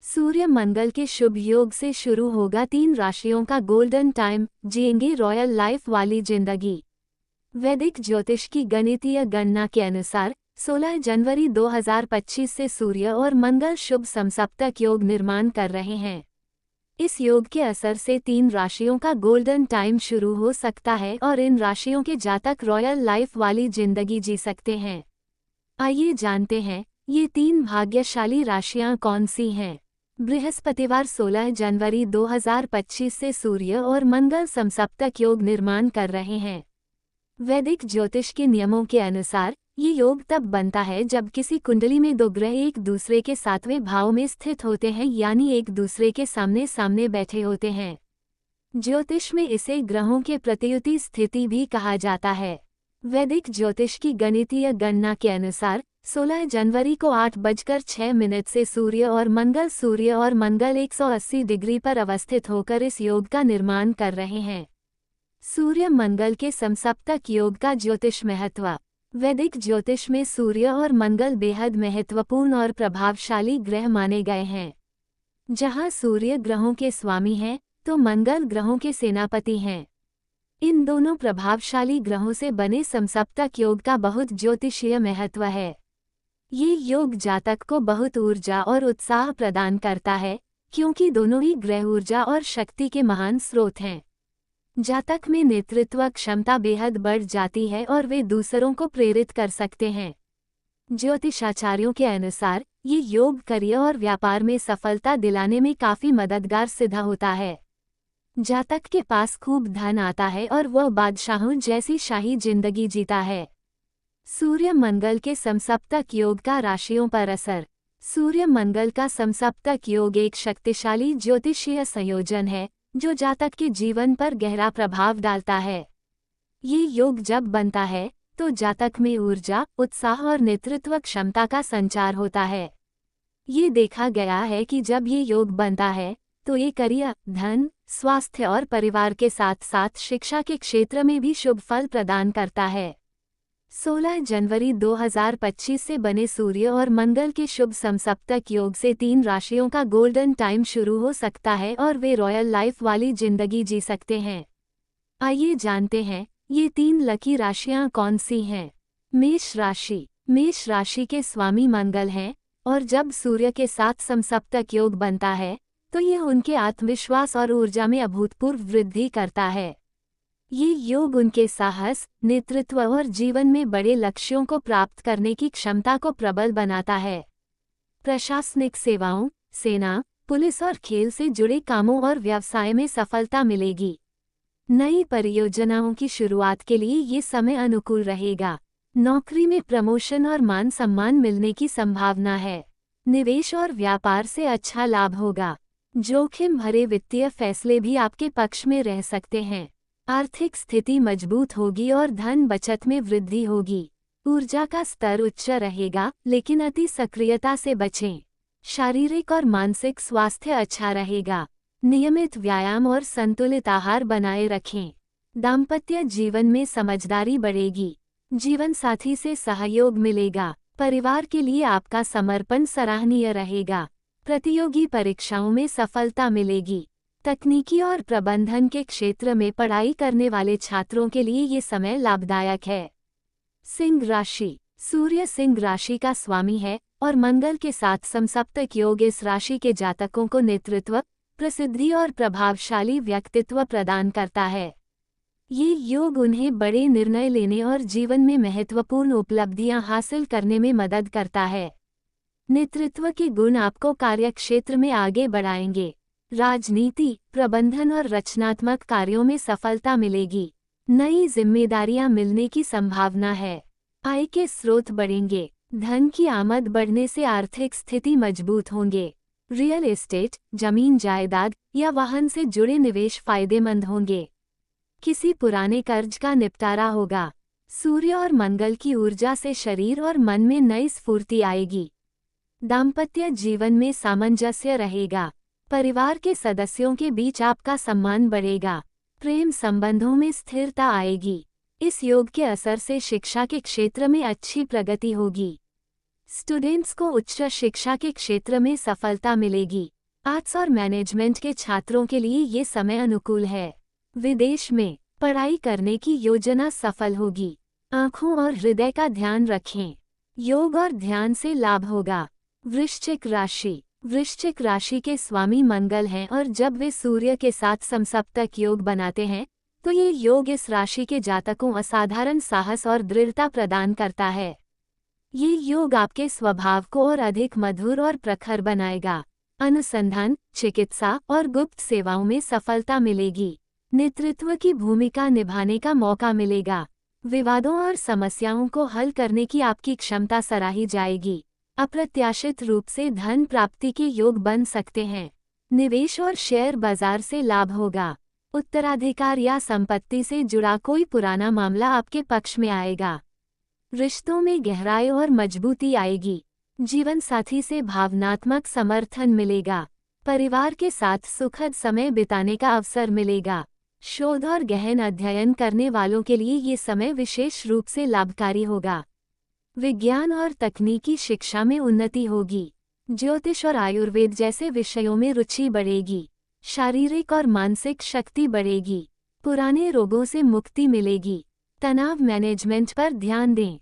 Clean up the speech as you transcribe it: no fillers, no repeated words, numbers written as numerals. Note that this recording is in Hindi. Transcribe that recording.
सूर्य मंगल के शुभ योग से शुरू होगा 3 राशियों का गोल्डन टाइम, जिएंगे रॉयल लाइफ वाली जिंदगी। वैदिक ज्योतिष की गणितीय गणना के अनुसार 16 जनवरी 2025 से सूर्य और मंगल शुभ समसप्तक योग निर्माण कर रहे हैं। इस योग के असर से 3 राशियों का गोल्डन टाइम शुरू हो सकता है और इन राशियों के जातक रॉयल लाइफ वाली जिंदगी जी सकते हैं। आइए जानते हैं ये 3 भाग्यशाली राशियां कौन सी हैं। बृहस्पतिवार 16 जनवरी 2025 से सूर्य और मंगल समसप्तक योग निर्माण कर रहे हैं। वैदिक ज्योतिष के नियमों के अनुसार ये योग तब बनता है जब किसी कुंडली में 2 ग्रह एक दूसरे के 7वें भाव में स्थित होते हैं, यानी एक दूसरे के सामने सामने बैठे होते हैं। ज्योतिष में इसे ग्रहों के प्रतियुति स्थिति भी कहा जाता है। वैदिक ज्योतिष की गणितीय गणना के अनुसार 16 जनवरी को 8:06 से सूर्य और मंगल 180 डिग्री पर अवस्थित होकर इस योग का निर्माण कर रहे हैं। सूर्य मंगल के समसप्तक योग का ज्योतिष महत्व। वैदिक ज्योतिष में सूर्य और मंगल बेहद महत्वपूर्ण और प्रभावशाली ग्रह माने गए हैं। जहां सूर्य ग्रहों के स्वामी हैं, तो मंगल ग्रहों के सेनापति हैं। इन दोनों प्रभावशाली ग्रहों से बने समसप्तक योग का बहुत ज्योतिषीय महत्व है। ये योग जातक को बहुत ऊर्जा और उत्साह प्रदान करता है, क्योंकि दोनों ही ग्रह ऊर्जा और शक्ति के महान स्रोत हैं। जातक में नेतृत्व क्षमता बेहद बढ़ जाती है और वे दूसरों को प्रेरित कर सकते हैं। ज्योतिषाचार्यों के अनुसार ये योग करियर और व्यापार में सफलता दिलाने में काफी मददगार सिद्ध होता है। जातक के पास खूब धन आता है और वह बादशाहों जैसी शाही जिंदगी जीता है। सूर्य मंगल के समसप्तक योग का राशियों पर असर। सूर्य मंगल का समसप्तक योग एक शक्तिशाली ज्योतिषीय संयोजन है जो जातक के जीवन पर गहरा प्रभाव डालता है। ये योग जब बनता है तो जातक में ऊर्जा, उत्साह और नेतृत्व क्षमता का संचार होता है। ये देखा गया है कि जब ये योग बनता है तो ये करियर, धन, स्वास्थ्य और परिवार के साथ साथ शिक्षा के क्षेत्र में भी शुभ फल प्रदान करता है। 16 जनवरी 2025 से बने सूर्य और मंगल के शुभ समसप्तक योग से 3 राशियों का गोल्डन टाइम शुरू हो सकता है और वे रॉयल लाइफ वाली जिंदगी जी सकते हैं। आइए जानते हैं ये 3 लकी राशियां कौन सी हैं। मेष राशि। मेष राशि के स्वामी मंगल हैं और जब सूर्य के साथ समसप्तक योग बनता है तो यह उनके आत्मविश्वास और ऊर्जा में अभूतपूर्व वृद्धि करता है। ये योग उनके साहस, नेतृत्व और जीवन में बड़े लक्ष्यों को प्राप्त करने की क्षमता को प्रबल बनाता है। प्रशासनिक सेवाओं, सेना, पुलिस और खेल से जुड़े कामों और व्यवसाय में सफलता मिलेगी। नई परियोजनाओं की शुरुआत के लिए ये समय अनुकूल रहेगा। नौकरी में प्रमोशन और मान सम्मान मिलने की संभावना है। निवेश और व्यापार से अच्छा लाभ होगा। जोखिम भरे वित्तीय फैसले भी आपके पक्ष में रह सकते हैं। आर्थिक स्थिति मजबूत होगी और धन बचत में वृद्धि होगी। ऊर्जा का स्तर उच्च रहेगा, लेकिन अति सक्रियता से बचें। शारीरिक और मानसिक स्वास्थ्य अच्छा रहेगा। नियमित व्यायाम और संतुलित आहार बनाए रखें। दाम्पत्य जीवन में समझदारी बढ़ेगी। जीवन साथी से सहयोग मिलेगा। परिवार के लिए आपका समर्पण सराहनीय रहेगा। प्रतियोगी परीक्षाओं में सफलता मिलेगी। तकनीकी और प्रबंधन के क्षेत्र में पढ़ाई करने वाले छात्रों के लिए ये समय लाभदायक है। सिंह राशि। सूर्य सिंह राशि का स्वामी है और मंगल के साथ समसप्तक योग इस राशि के जातकों को नेतृत्व, प्रसिद्धि और प्रभावशाली व्यक्तित्व प्रदान करता है। ये योग उन्हें बड़े निर्णय लेने और जीवन में महत्वपूर्ण उपलब्धियां हासिल करने में मदद करता है। नेतृत्व के गुण आपको कार्यक्षेत्र में आगे बढ़ाएंगे। राजनीति, प्रबंधन और रचनात्मक कार्यों में सफलता मिलेगी। नई जिम्मेदारियां मिलने की संभावना है। आय के स्रोत बढ़ेंगे। धन की आमद बढ़ने से आर्थिक स्थिति मजबूत होंगे। रियल एस्टेट, जमीन जायदाद या वाहन से जुड़े निवेश फायदेमंद होंगे। किसी पुराने कर्ज का निपटारा होगा। सूर्य और मंगल की ऊर्जा से शरीर और मन में नई स्फूर्ति आएगी। दाम्पत्य जीवन में सामंजस्य रहेगा। परिवार के सदस्यों के बीच आपका सम्मान बढ़ेगा। प्रेम संबंधों में स्थिरता आएगी। इस योग के असर से शिक्षा के क्षेत्र में अच्छी प्रगति होगी। स्टूडेंट्स को उच्च शिक्षा के क्षेत्र में सफलता मिलेगी। आर्ट्स और मैनेजमेंट के छात्रों के लिए ये समय अनुकूल है। विदेश में पढ़ाई करने की योजना सफल होगी। आँखों और हृदय का ध्यान रखें। योग और ध्यान से लाभ होगा। वृश्चिक राशि के स्वामी मंगल हैं और जब वे सूर्य के साथ समसप्तक योग बनाते हैं तो ये योग इस राशि के जातकों असाधारण साहस और दृढ़ता प्रदान करता है। ये योग आपके स्वभाव को और अधिक मधुर और प्रखर बनाएगा। अनुसंधान, चिकित्सा और गुप्त सेवाओं में सफलता मिलेगी। नेतृत्व की भूमिका निभाने का मौका मिलेगा। विवादों और समस्याओं को हल करने की आपकी क्षमता सराही जाएगी। अप्रत्याशित रूप से धन प्राप्ति के योग बन सकते हैं। निवेश और शेयर बाजार से लाभ होगा। उत्तराधिकार या संपत्ति से जुड़ा कोई पुराना मामला आपके पक्ष में आएगा। रिश्तों में गहराई और मजबूती आएगी। जीवन साथी से भावनात्मक समर्थन मिलेगा। परिवार के साथ सुखद समय बिताने का अवसर मिलेगा। शोध और गहन अध्ययन करने वालों के लिए ये समय विशेष रूप से लाभकारी होगा। विज्ञान और तकनीकी शिक्षा में उन्नति होगी। ज्योतिष और आयुर्वेद जैसे विषयों में रुचि बढ़ेगी। शारीरिक और मानसिक शक्ति बढ़ेगी। पुराने रोगों से मुक्ति मिलेगी। तनाव मैनेजमेंट पर ध्यान दें।